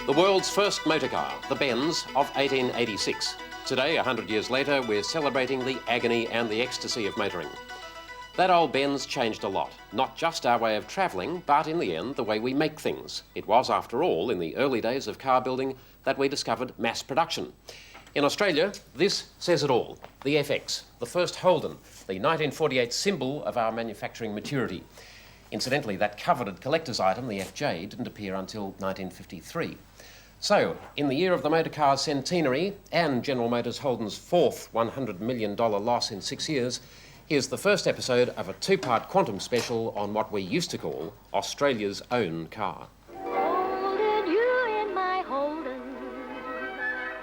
The world's first motor car, the Benz of 1886. Today, 100 years later, we're celebrating the agony and the ecstasy of motoring. That old Benz changed a lot, not just our way of travelling, but in the end, the way we make things. It was, after all, in the early days of car building that we discovered mass production. In Australia, this says it all. The FX, the first Holden, the 1948 symbol of our manufacturing maturity. Incidentally, that coveted collector's item, the FJ, didn't appear until 1953. So, in the year of the motor car's centenary and General Motors Holden's fourth $100 million loss in 6 years, here's the first episode of a two-part quantum special on what we used to call Australia's own car. Holden, you in my Holden,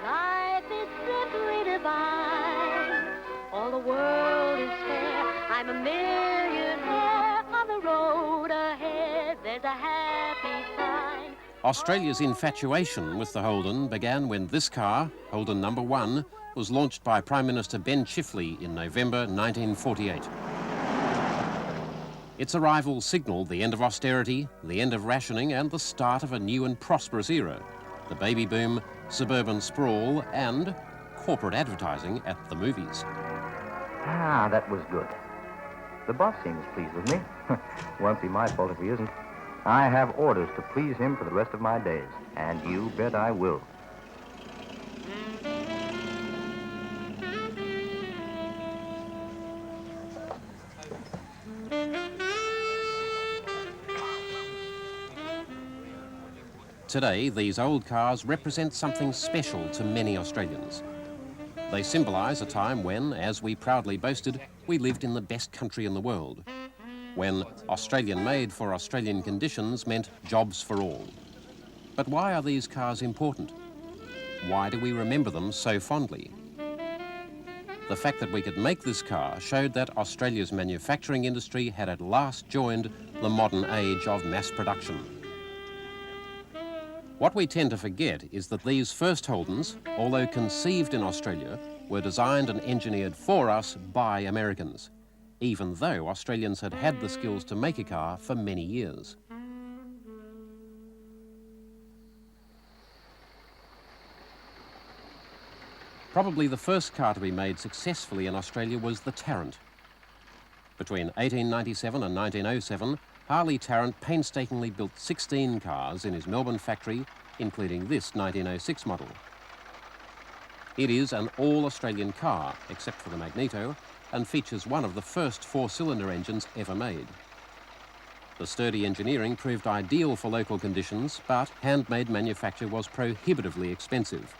life is simply divine. All the world is fair, I'm a millionaire. On the road ahead, there's a happy sign. Australia's infatuation with the Holden began when this car, Holden No. 1, was launched by Prime Minister Ben Chifley in November 1948. Its arrival signalled the end of austerity, the end of rationing, and the start of a new and prosperous era. The baby boom, suburban sprawl, and corporate advertising at the movies. Ah, that was good. The boss seems pleased with me. Won't be my fault if he isn't. I have orders to please him for the rest of my days, and you bet I will. Today, these old cars represent something special to many Australians. They symbolise a time when, as we proudly boasted, we lived in the best country in the world. When Australian-made for Australian conditions meant jobs for all. But why are these cars important? Why do we remember them so fondly? The fact that we could make this car showed that Australia's manufacturing industry had at last joined the modern age of mass production. What we tend to forget is that these first Holdens, although conceived in Australia, were designed and engineered for us by Americans, even though Australians had had the skills to make a car for many years. Probably the first car to be made successfully in Australia was the Tarrant. Between 1897 and 1907, Harley Tarrant painstakingly built 16 cars in his Melbourne factory, including this 1906 model. It is an all-Australian car, except for the magneto, and features one of the first four-cylinder engines ever made. The sturdy engineering proved ideal for local conditions, but handmade manufacture was prohibitively expensive.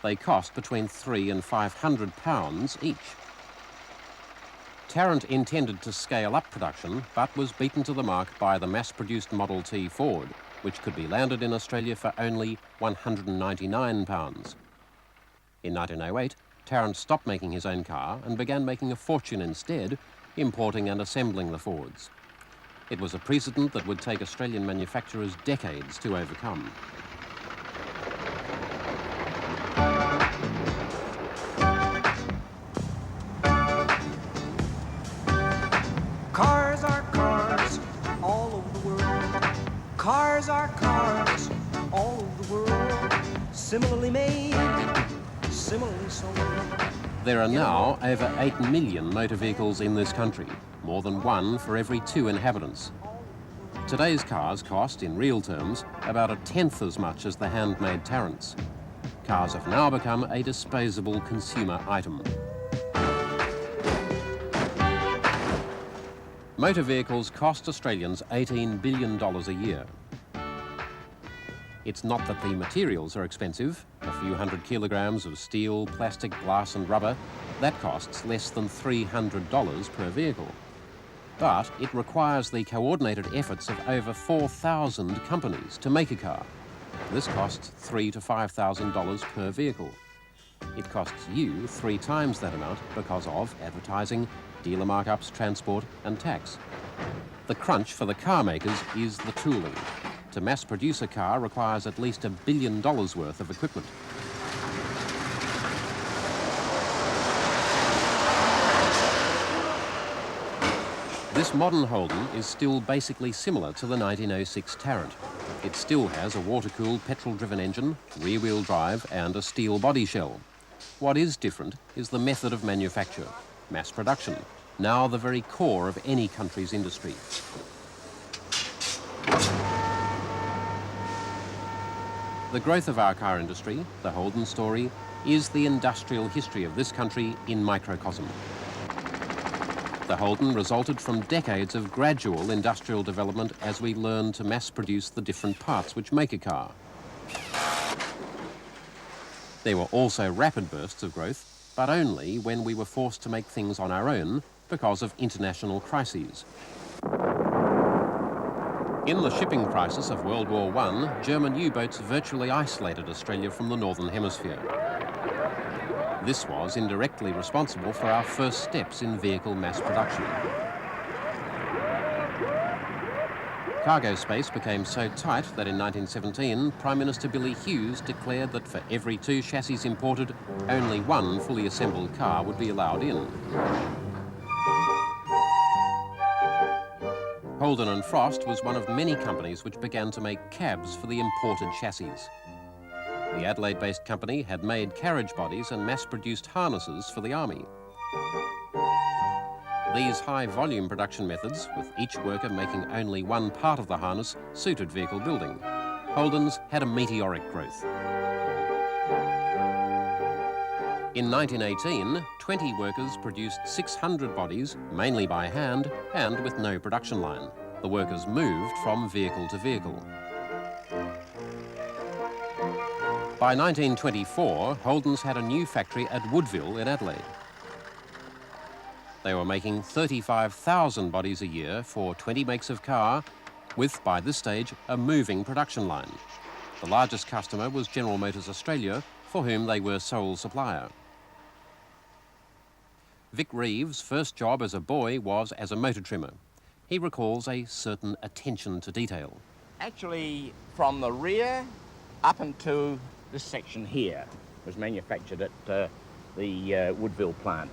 They cost between £300 and £500 each. Tarrant intended to scale up production, but was beaten to the mark by the mass-produced Model T Ford, which could be landed in Australia for only £199. In 1908, Tarrant stopped making his own car and began making a fortune instead, importing and assembling the Fords. It was a precedent that would take Australian manufacturers decades to overcome. Cars are cars all over the world. Cars are cars all over the world. Similarly made, similarly sold. There are now over 8 million motor vehicles in this country, more than one for every 2 inhabitants. Today's cars cost, in real terms, about 1/10 as much as the handmade Tarrants. Cars have now become a disposable consumer item. Motor vehicles cost Australians $18 billion a year. It's not that the materials are expensive. A few hundred kilograms of steel, plastic, glass and rubber, that costs less than $300 per vehicle. But it requires the coordinated efforts of over 4,000 companies to make a car. This costs $3,000 to $5,000 per vehicle. It costs you 3 times that amount because of advertising, dealer markups, transport and tax. The crunch for the car makers is the tooling. To mass produce a car requires at least $1 billion worth of equipment. This modern Holden is still basically similar to the 1906 Tarrant. It still has a water-cooled petrol-driven engine, rear-wheel drive and a steel body shell. What is different is the method of manufacture, mass production, now the very core of any country's industry. The growth of our car industry, the Holden story, is the industrial history of this country in microcosm. The Holden resulted from decades of gradual industrial development as we learned to mass produce the different parts which make a car. There were also rapid bursts of growth, but only when we were forced to make things on our own because of international crises. In the shipping crisis of World War I, German U-boats virtually isolated Australia from the Northern Hemisphere. This was indirectly responsible for our first steps in vehicle mass production. Cargo space became so tight that in 1917, Prime Minister Billy Hughes declared that for every 2 chassis imported, only 1 fully assembled car would be allowed in. Holden and Frost was one of many companies which began to make cabs for the imported chassis. The Adelaide-based company had made carriage bodies and mass-produced harnesses for the army. These high-volume production methods, with each worker making only 1 part of the harness, suited vehicle building. Holden's had a meteoric growth. In 1918, 20 workers produced 600 bodies, mainly by hand and with no production line. The workers moved from vehicle to vehicle. By 1924, Holden's had a new factory at Woodville in Adelaide. They were making 35,000 bodies a year for 20 makes of car, with, by this stage, a moving production line. The largest customer was General Motors Australia, for whom they were sole supplier. Vic Reeves' first job as a boy was as a motor trimmer. He recalls a certain attention to detail. Actually, from the rear up into this section here was manufactured at the Woodville plant.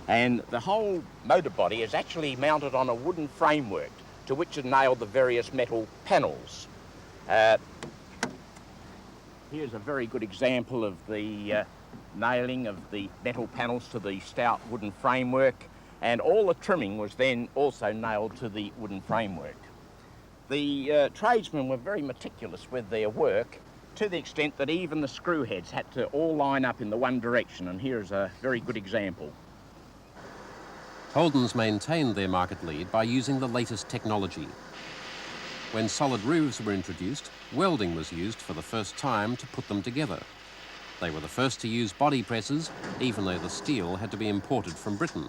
And the whole motor body is actually mounted on a wooden framework to which are nailed the various metal panels. Here's a very good example of the nailing of the metal panels to the stout wooden framework, and all the trimming was then also nailed to the wooden framework. The tradesmen were very meticulous with their work, to the extent that even the screw heads had to all line up in the one direction, and here's a very good example. Holden's maintained their market lead by using the latest technology. When solid roofs were introduced, welding was used for the first time to put them together. They were the first to use body presses, even though the steel had to be imported from Britain.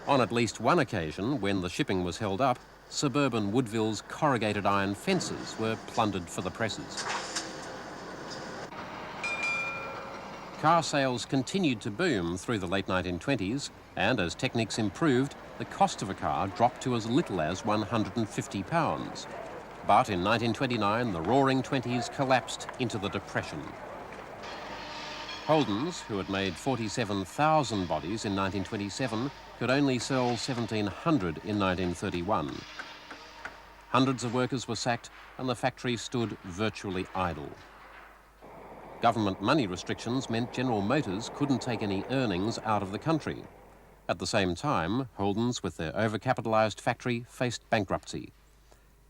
On at least one occasion, when the shipping was held up, suburban Woodville's corrugated iron fences were plundered for the presses. Car sales continued to boom through the late 1920s, and as techniques improved, the cost of a car dropped to as little as £150. But in 1929, the Roaring Twenties collapsed into the Depression. Holden's, who had made 47,000 bodies in 1927, could only sell 1,700 in 1931. Hundreds of workers were sacked, and the factory stood virtually idle. Government money restrictions meant General Motors couldn't take any earnings out of the country. At the same time, Holden's, with their overcapitalised factory, faced bankruptcy.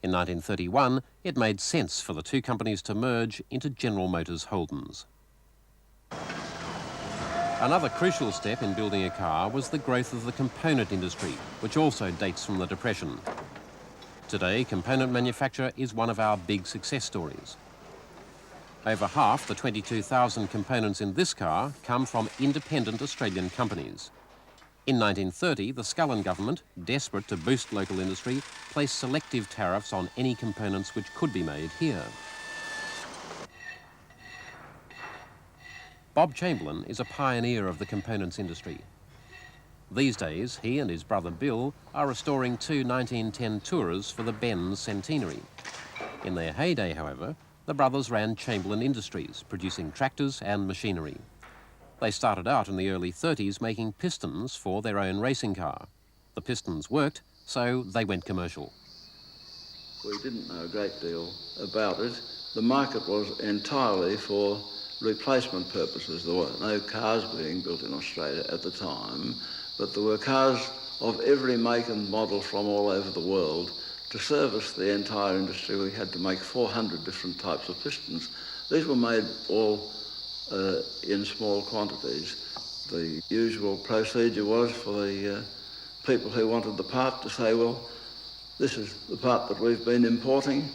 In 1931, it made sense for the 2 companies to merge into General Motors Holden's. Another crucial step in building a car was the growth of the component industry, which also dates from the Depression. Today, component manufacture is one of our big success stories. Over half the 22,000 components in this car come from independent Australian companies. In 1930, the Scullin government, desperate to boost local industry, placed selective tariffs on any components which could be made here. Bob Chamberlain is a pioneer of the components industry. These days, he and his brother Bill are restoring 2 1910 Tourers for the Benz centenary. In their heyday, however, the brothers ran Chamberlain Industries, producing tractors and machinery. They started out in the early 30s making pistons for their own racing car. The pistons worked, so they went commercial. We didn't know a great deal about it. The market was entirely for replacement purposes. There were no cars being built in Australia at the time, but there were cars of every make and model from all over the world. To service the entire industry, we had to make 400 different types of pistons. These were made all in small quantities. The usual procedure was for the people who wanted the part to say, well, this is the part that we've been importing.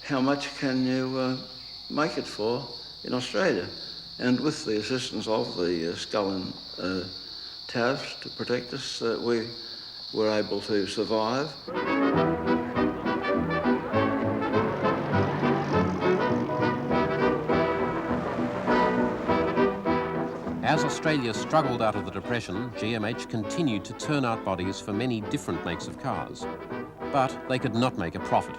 How much can you make it for in Australia? And with the assistance of the skull and tariffs to protect us, we were able to survive. As Australia struggled out of the Depression, GMH continued to turn out bodies for many different makes of cars. But they could not make a profit.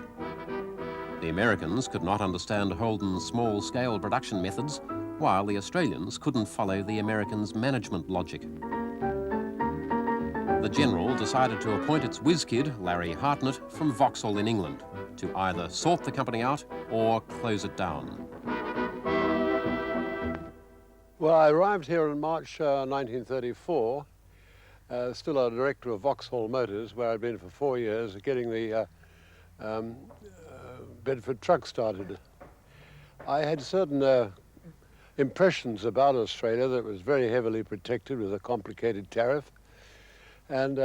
The Americans could not understand Holden's small-scale production methods, while the Australians couldn't follow the Americans' management logic. The General decided to appoint its whiz kid, Larry Hartnett, from Vauxhall in England, to either sort the company out or close it down. Well, I arrived here in March 1934, still a director of Vauxhall Motors, where I'd been for 4 years, getting the Bedford truck started. I had certain impressions about Australia that it was very heavily protected with a complicated tariff, and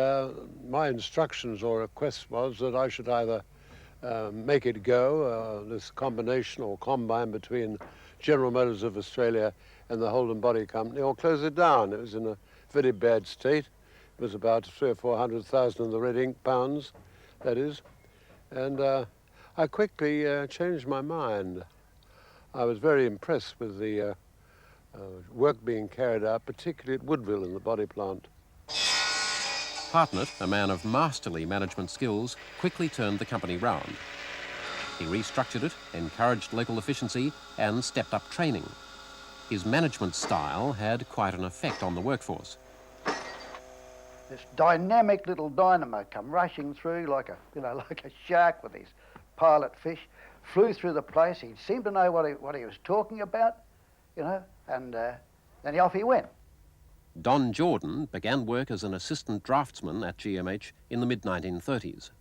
my instructions or request was that I should either make it go, this combination or combine between General Motors of Australia and the Holden Body Company, or close it down. It was in a very bad state. It was about 300,000 or 400,000 in the red ink pounds, that is. And I quickly changed my mind. I was very impressed with the work being carried out, particularly at Woodville in the body plant. Hartnett, a man of masterly management skills, quickly turned the company round. He restructured it, encouraged local efficiency, and stepped up training. His management style had quite an effect on the workforce. This dynamic little dynamo come rushing through like a shark with his pilot fish, flew through the place. He seemed to know what he was talking about, and then off he went. Don Jordan began work as an assistant draftsman at GMH in the mid-1930s.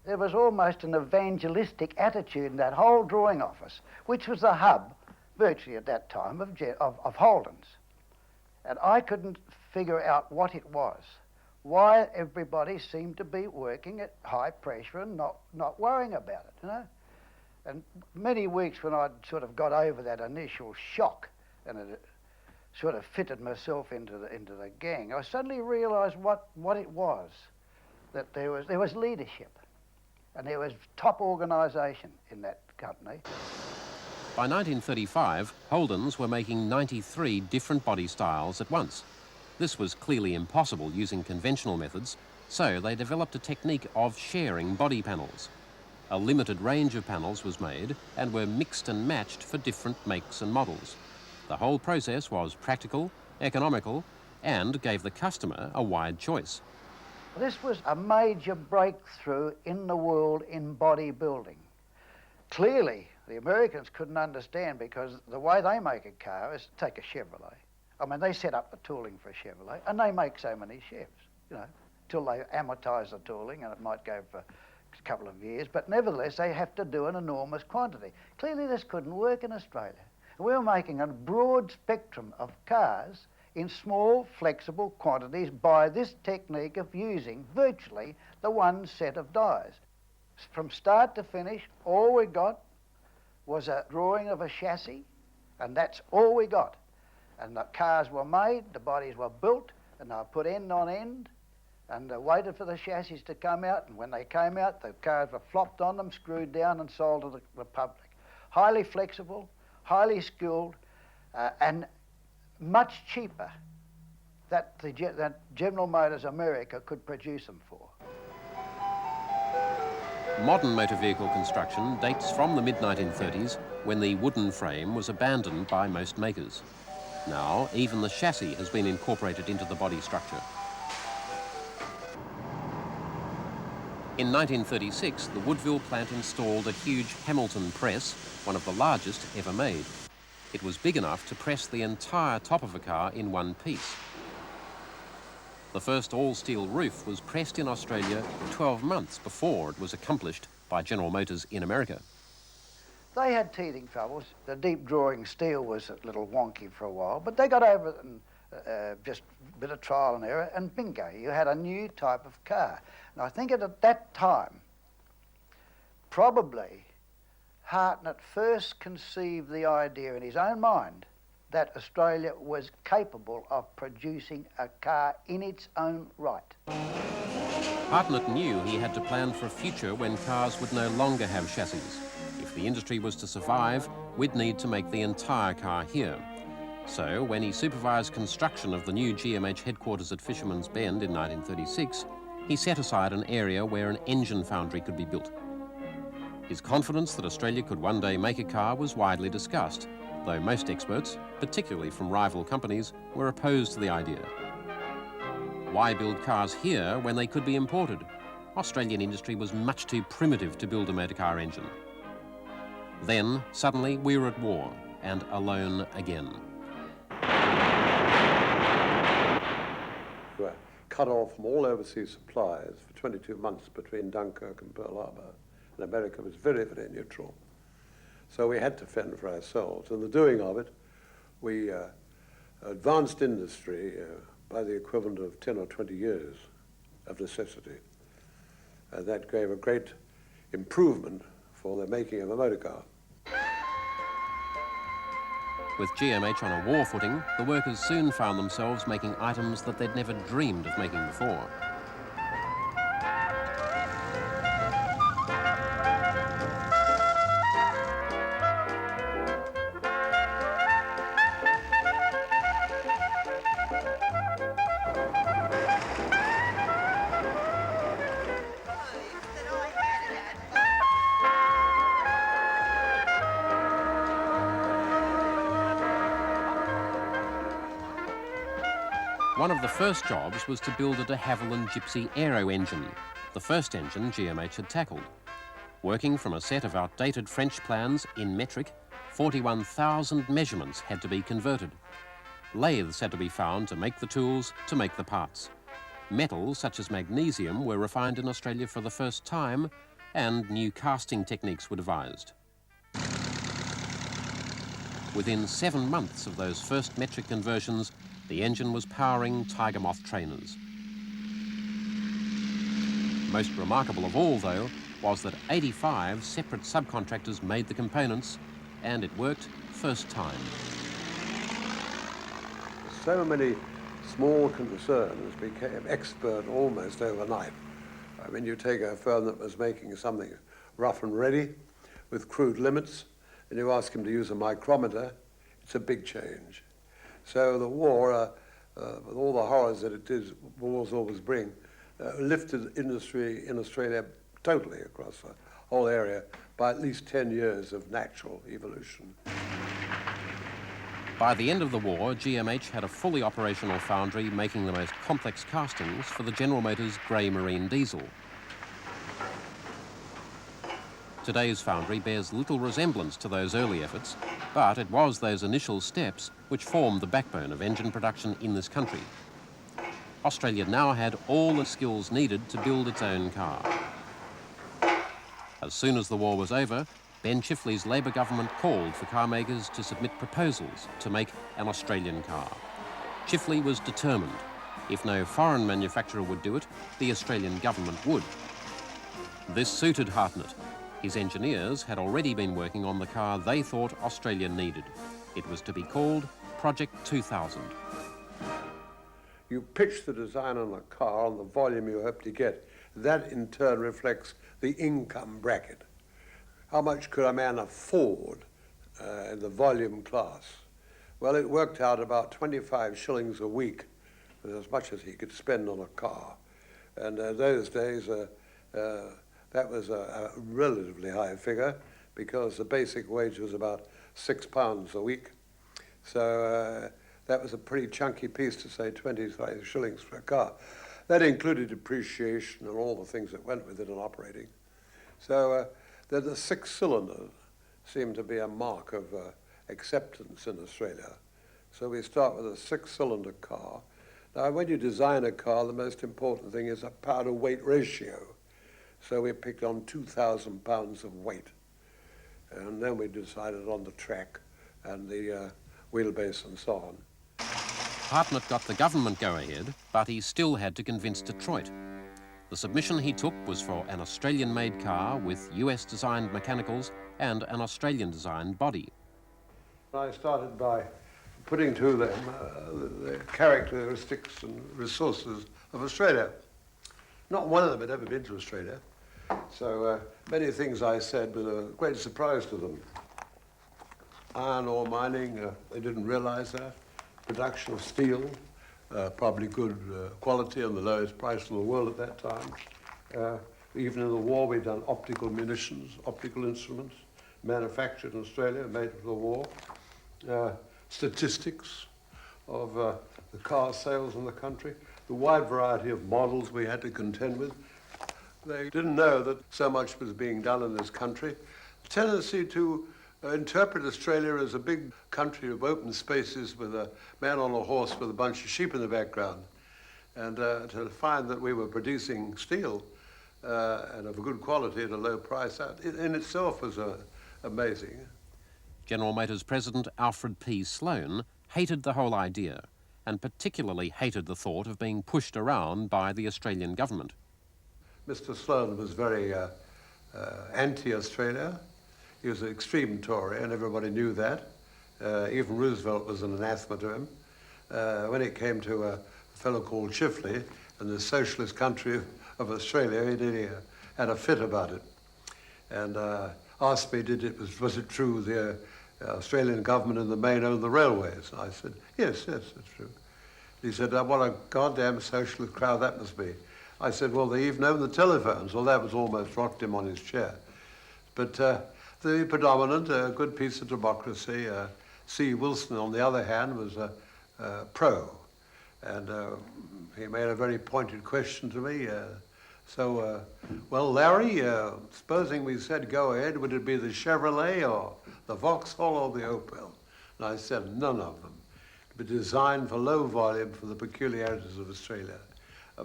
There was almost an evangelistic attitude in that whole drawing office, which was the hub, virtually at that time, of Holden's. And I couldn't figure out what it was, why everybody seemed to be working at high pressure and not worrying about it, And many weeks when I'd sort of got over that initial shock and it sort of fitted myself into the gang, I suddenly realised what it was, that there was leadership and there was top organisation in that company. By 1935, Holdens were making 93 different body styles at once. This was clearly impossible using conventional methods, so they developed a technique of sharing body panels. A limited range of panels was made and were mixed and matched for different makes and models. The whole process was practical, economical, and gave the customer a wide choice. This was a major breakthrough in the world in bodybuilding. Clearly, the Americans couldn't understand, because the way they make a car is take a Chevrolet. I mean, they set up the tooling for a Chevrolet, and they make so many Chevs, till they amortise the tooling, and it might go for a couple of years, but nevertheless, they have to do an enormous quantity. Clearly, this couldn't work in Australia. We were making a broad spectrum of cars in small, flexible quantities by this technique of using virtually the one set of dies. From start to finish, all we got was a drawing of a chassis, and that's all we got. And the cars were made, the bodies were built, and they were put end on end, and waited for the chassis to come out, and when they came out, the cars were flopped on them, screwed down, and sold to the public. Highly flexible, highly skilled, and much cheaper that General Motors America could produce them for. Modern motor vehicle construction dates from the mid-1930s, when the wooden frame was abandoned by most makers. Now, even the chassis has been incorporated into the body structure. In 1936, the Woodville plant installed a huge Hamilton press, one of the largest ever made. It was big enough to press the entire top of a car in one piece. The first all-steel roof was pressed in Australia 12 months before it was accomplished by General Motors in America. They had teething troubles. The deep drawing steel was a little wonky for a while, but they got over it and just a bit of trial and error, and bingo, you had a new type of car. And I think at that time, probably Hartnett first conceived the idea in his own mind that Australia was capable of producing a car in its own right. Hartnett knew he had to plan for a future when cars would no longer have chassis. If the industry was to survive, we'd need to make the entire car here. So, when he supervised construction of the new GMH headquarters at Fisherman's Bend in 1936, he set aside an area where an engine foundry could be built. His confidence that Australia could one day make a car was widely discussed, though most experts, particularly from rival companies, were opposed to the idea. Why build cars here when they could be imported? Australian industry was much too primitive to build a motor car engine. Then, suddenly, we were at war, and alone again. We were cut off from all overseas supplies for 22 months between Dunkirk and Pearl Harbor, and America was very, very neutral. So we had to fend for ourselves. In the doing of it, we advanced industry by the equivalent of 10 or 20 years of necessity. And that gave a great improvement for the making of a motor car. With GMH on a war footing, the workers soon found themselves making items that they'd never dreamed of making before. One of the first jobs was to build a de Havilland Gypsy aero engine, the first engine GMH had tackled. Working from a set of outdated French plans in metric, 41,000 measurements had to be converted. Lathes had to be found to make the tools, to make the parts. Metals such as magnesium were refined in Australia for the first time, and new casting techniques were devised. Within 7 months of those first metric conversions, the engine was powering Tiger Moth trainers. Most remarkable of all, though, was that 85 separate subcontractors made the components, and it worked first time. So many small concerns became expert almost overnight. I mean, you take a firm that was making something rough and ready with crude limits, and you ask him to use a micrometer, it's a big change. So the war, with all the horrors that it did, wars always bring, lifted industry in Australia totally across the whole area by at least 10 years of natural evolution. By the end of the war, GMH had a fully operational foundry making the most complex castings for the General Motors Grey Marine diesel. Today's foundry bears little resemblance to those early efforts, but it was those initial steps which formed the backbone of engine production in this country. Australia now had all the skills needed to build its own car. As soon as the war was over, Ben Chifley's Labor government called for car makers to submit proposals to make an Australian car. Chifley was determined. If no foreign manufacturer would do it, the Australian government would. This suited Hartnett. His engineers had already been working on the car they thought Australia needed. It was to be called Project 2000. You pitch the design on a car and the volume you hope to get. That in turn reflects the income bracket. How much could a man afford in the volume class? Well, it worked out about 25 shillings a week, as much as he could spend on a car. And those days, that was a relatively high figure because the basic wage was about £6 a week. So that was a pretty chunky piece to say 25 shillings for a car. That included depreciation and all the things that went with it in operating. So the 6-cylinder seemed to be a mark of acceptance in Australia. So we start with a 6-cylinder car. Now, when you design a car, the most important thing is a power-to-weight ratio. So we picked on 2,000 pounds of weight. And then we decided on the track and the wheelbase and so on. Hartnett got the government go-ahead, but he still had to convince Detroit. The submission he took was for an Australian-made car with US-designed mechanicals and an Australian-designed body. I started by putting to them the characteristics and resources of Australia. Not one of them had ever been to Australia, so many things I said were a great surprise to them. Iron ore mining, they didn't realize that. Production of steel, probably good quality and the lowest price in the world at that time. Even in the war, we'd done optical munitions, optical instruments, manufactured in Australia, made for the war. Statistics of the car sales in the country, the wide variety of models we had to contend with. They didn't know that so much was being done in this country. The tendency to interpret Australia as a big country of open spaces with a man on a horse with a bunch of sheep in the background. And to find that we were producing steel and of a good quality at a low price, that in itself was amazing. General Motors President Alfred P. Sloan hated the whole idea and particularly hated the thought of being pushed around by the Australian government. Mr. Sloan was very anti-Australia. He was an extreme Tory, and everybody knew that. Even Roosevelt was an anathema to him. When it came to a fellow called Chifley and the socialist country of Australia, he had a fit about it. And asked me, was it true the Australian government in the main owned the railways? I said, yes, it's true. He said, what a goddamn socialist crowd that must be. I said, well, they even own the telephones. Well, that was almost rocked him on his chair. But the predominant, good piece of democracy, C. Wilson, on the other hand, was pro. And he made a very pointed question to me. Well, Larry, supposing we said go ahead, would it be the Chevrolet or the Vauxhall or the Opel? And I said, none of them. It would be designed for low volume for the peculiarities of Australia.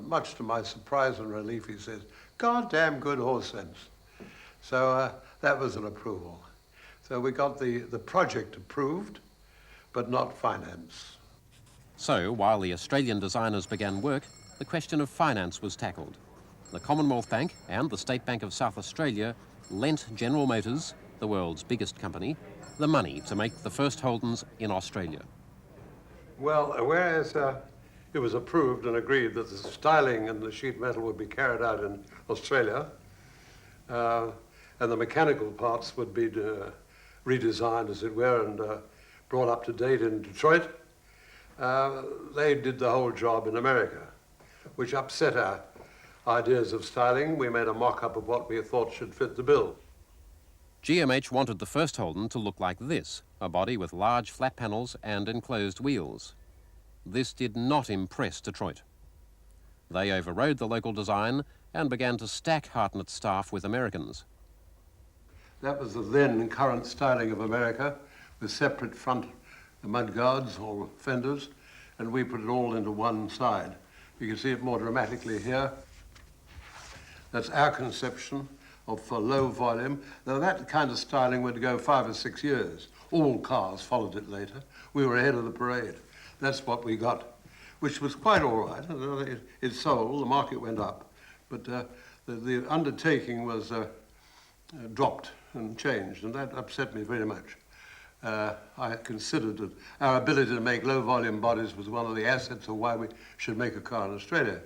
Much to my surprise and relief, he says, goddamn good horse sense. So that was an approval. So we got the project approved, but not finance. So, while the Australian designers began work, the question of finance was tackled. The Commonwealth Bank and the State Bank of South Australia lent General Motors, the world's biggest company, the money to make the first Holdens in Australia. Well, whereas it was approved and agreed that the styling and the sheet metal would be carried out in Australia, and the mechanical parts would be redesigned, as it were, and brought up to date in Detroit, they did the whole job in America, which upset our ideas of styling. We made a mock-up of what we thought should fit the bill. GMH wanted the first Holden to look like this, a body with large flat panels and enclosed wheels. This did not impress Detroit. They overrode the local design and began to stack Hartnett's staff with Americans. That was the then current styling of America, with separate front mudguards or fenders, and we put it all into one side. You can see it more dramatically here. That's our conception for low volume. Now that kind of styling would go 5 or 6 years. All cars followed it later. We were ahead of the parade. That's what we got, which was quite all right. It sold, the market went up, but the undertaking was dropped and changed, and that upset me very much. I considered that our ability to make low-volume bodies was one of the assets of why we should make a car in Australia.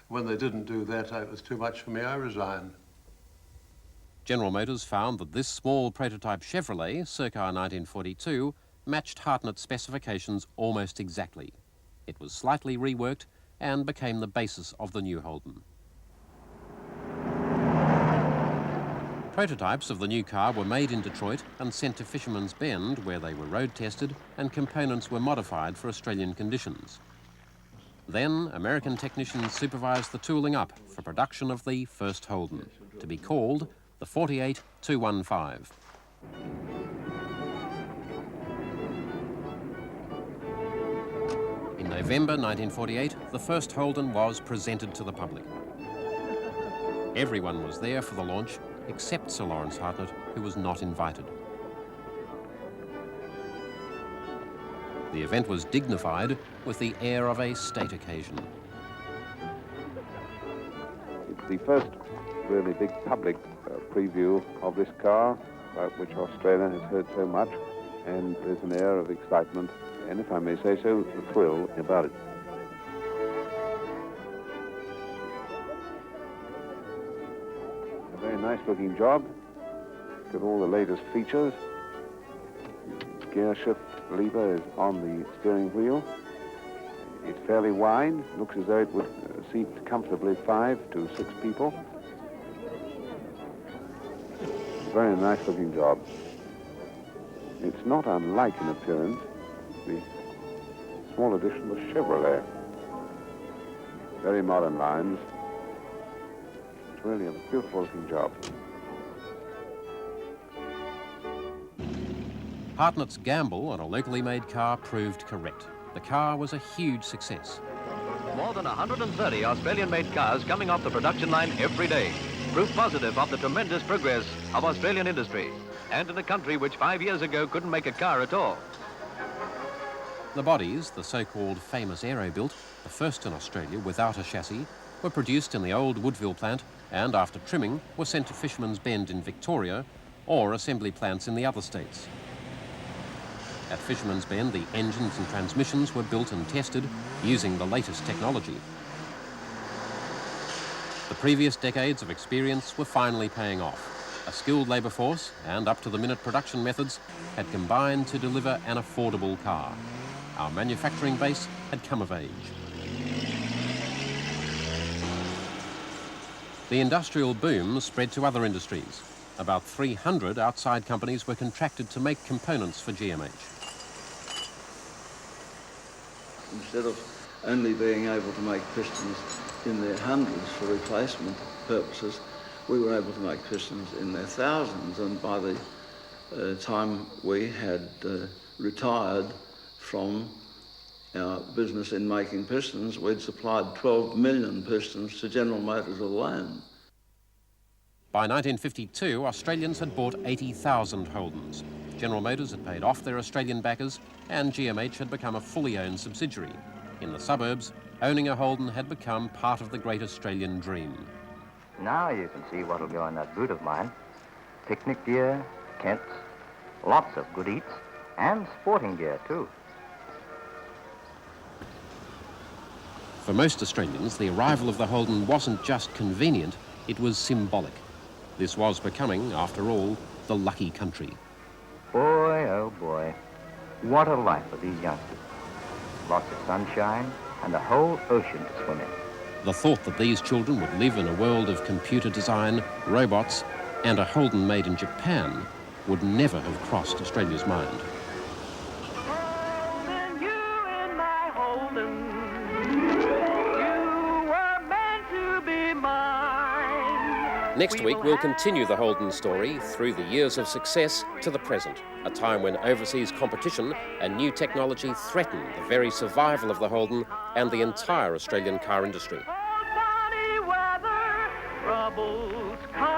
When they didn't do that, it was too much for me. I resigned. General Motors found that this small prototype Chevrolet, circa 1942, matched Hartnett's specifications almost exactly. It was slightly reworked and became the basis of the new Holden. Prototypes of the new car were made in Detroit and sent to Fisherman's Bend, where they were road tested and components were modified for Australian conditions. Then American technicians supervised the tooling up for production of the first Holden, to be called the 48-215. In November 1948, the first Holden was presented to the public. Everyone was there for the launch, except Sir Laurence Hartnett, who was not invited. The event was dignified with the air of a state occasion. It's the first really big public preview of this car, about which Australia has heard so much, and there's an air of excitement, and if I may say so, a thrill about it. A very nice looking job, got all the latest features. Gear shift lever is on the steering wheel. It's fairly wide, looks as though it would seat comfortably 5 to 6 people. Very nice looking job. It's not unlike in appearance the small edition of Chevrolet. Very modern lines. It's really a beautiful looking job. Hartnett's gamble on a locally made car proved correct. The car was a huge success. More than 130 Australian-made cars coming off the production line every day. Proof positive of the tremendous progress of Australian industry, and in a country which 5 years ago couldn't make a car at all. The bodies, the so-called famous aero-built, the first in Australia without a chassis, were produced in the old Woodville plant and after trimming were sent to Fisherman's Bend in Victoria or assembly plants in the other states. At Fisherman's Bend, the engines and transmissions were built and tested using the latest technology. The previous decades of experience were finally paying off. A skilled labour force and up-to-the-minute production methods had combined to deliver an affordable car. Our manufacturing base had come of age. The industrial boom spread to other industries. About 300 outside companies were contracted to make components for GMH. Instead of only being able to make pistons in their hundreds for replacement purposes, we were able to make pistons in their thousands, and by the time we had retired from our business in making pistons, we'd supplied 12 million pistons to General Motors alone. By 1952, Australians had bought 80,000 Holdens. General Motors had paid off their Australian backers, and GMH had become a fully owned subsidiary. In the suburbs, owning a Holden had become part of the great Australian dream. Now you can see what'll go in that boot of mine. Picnic gear, tents, lots of good eats, and sporting gear too. For most Australians, the arrival of the Holden wasn't just convenient, it was symbolic. This was becoming, after all, the lucky country. Boy, oh boy, what a life for these youngsters. Lots of sunshine and a whole ocean to swim in. The thought that these children would live in a world of computer design, robots, and a Holden made in Japan would never have crossed Australia's mind. Holden, you in my Holden. You were meant to be mine. Next week, we'll continue the Holden story through the years of success to the present, a time when overseas competition and new technology threaten the very survival of the Holden and the entire Australian car industry. Sunny weather, troubles come.